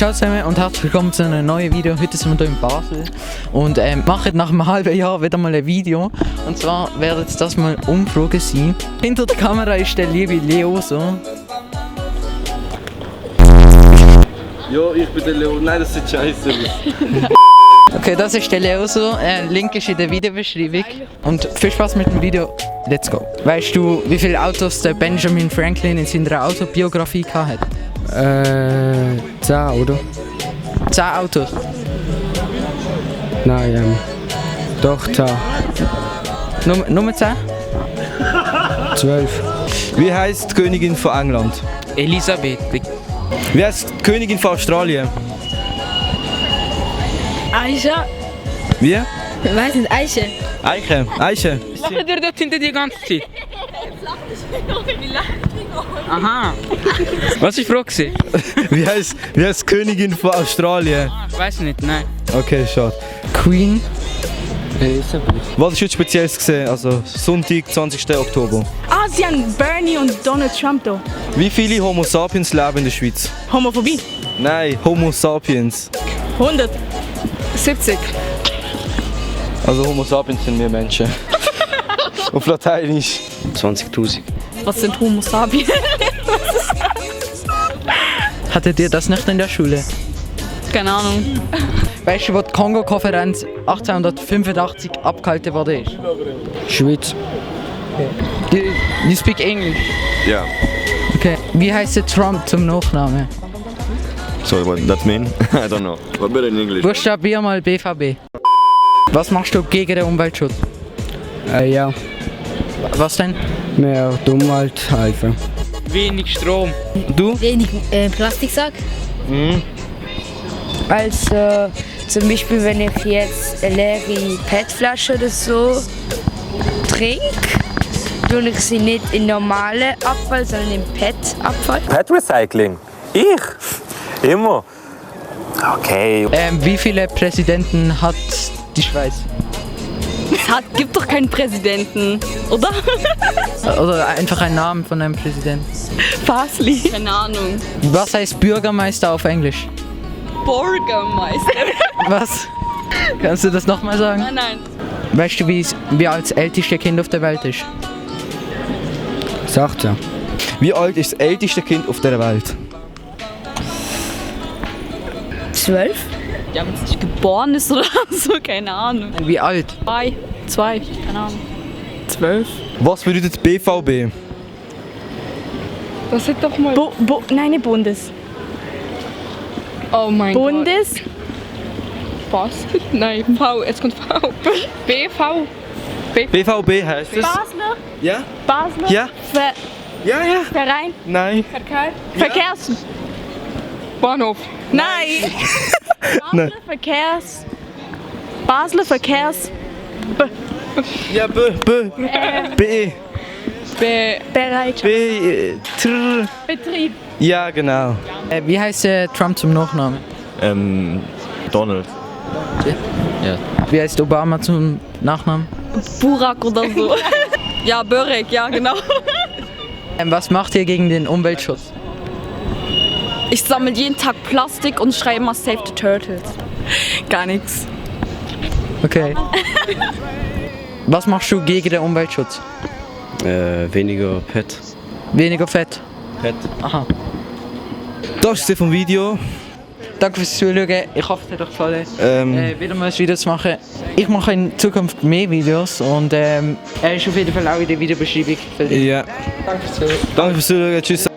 Ciao zusammen und herzlich willkommen zu einem neuen Video. Heute sind wir hier in Basel und machen nach einem halben Jahr wieder mal ein Video. Und zwar werden es das mal Umfragen sein. Hinter der Kamera ist der liebe Leoso. Jo, ich bin der Leo. Nein, das sieht scheiße aus. Okay, das ist der Leoso. Link ist in der Videobeschreibung. Und viel Spaß mit dem Video. Let's go. Weißt du, wie viele Autos der Benjamin Franklin in seiner Autobiografie hatte? 10, oder? 10 Autos. Nein, doch 10. Nummer 10? 12. Wie heißt die Königin von England? Elisabeth. Wie heißt die Königin von Australien? Aisha. Wie? Ich weiß nicht, Eiche. Eiche. Eiche. Was macht ihr dort hinter die ganze Zeit? Aha. Was ist die Frage? Wie heißt die Königin von Australien? Ich weiß nicht, nein. Okay, schade. Queen. Was ist heute Spezielles gesehen? Also Sonntag, 20. Oktober. Ah, sie haben Bernie und Donald Trump da. Wie viele Homo sapiens leben in der Schweiz? Homophobie. Nein, Homo sapiens. 170. Also Homo sapiens sind wir Menschen. Auf Lateinisch. 20.000. Was sind Homo sapiens? Hattet ihr das nicht in der Schule? Keine Ahnung. Weißt du, wo die Kongo-Konferenz 1885 abgehalten wurde? Schweiz. You speak English? Yeah. Okay. Wie heißt der Trump zum Nachnamen? So what that mean? I don't know. But better in English. Buchstabier mal BVB. Was machst du gegen den Umweltschutz? Ja, Was denn? mehr Umwelt helfen. Wenig Strom. Du? Wenig Plastiksack. Also zum Beispiel, wenn ich jetzt eine leere PET-Flasche oder so trinke, tue ich sie nicht in normalen Abfall, sondern in PET-Abfall. Pet Recycling? Ich? Immer? Okay. Wie viele Präsidenten hat die Schweiz? Es gibt doch keinen Präsidenten, oder? Oder einfach einen Namen von einem Präsidenten. Fasli. Keine Ahnung. Was heißt Bürgermeister auf Englisch? Bürgermeister. Was? Kannst du das nochmal sagen? Nein. Weißt du, wie alt das älteste Kind auf der Welt ist? 16. Wie alt ist das älteste Kind auf der Welt? 12? Ja, wenn es nicht geboren ist oder so, keine Ahnung. Wie alt? 2, keine Ahnung. 12. Was bedeutet BVB? Das ist doch mal... Nein, nicht Bundes. Oh mein Bundes? Gott. Was? Nein, V, jetzt kommt V. BV. BVB heißt es? Basler? Ja? Basler? Ja? Ja, ja. Verein? Nein. Verkehrs... Bahnhof. Nein! Nein. Basler Verkehrs... Ja, B. Bereitschaft. Betrieb. Ja, genau. Wie heißt Trump zum Nachnamen? Donald. Wie heißt Obama zum Nachnamen? Burak oder so. Ja, Börek, ja, genau. Was macht ihr gegen den Umweltschutz? Ich sammle jeden Tag Plastik und schreibe immer Save the Turtles. Gar nichts. Okay. Was machst du gegen den Umweltschutz? Weniger PET. Weniger Fett. PET. Aha. Das ist es vom Video. Danke fürs Zuschauen. Ich hoffe, es hat euch gefallen. Wieder mal ein Video zu machen. Ich mache in Zukunft mehr Videos und er ist auf jeden Fall auch in der Videobeschreibung. Ja. Danke fürs Zuschauen. Danke fürs Zuschauen. Tschüss.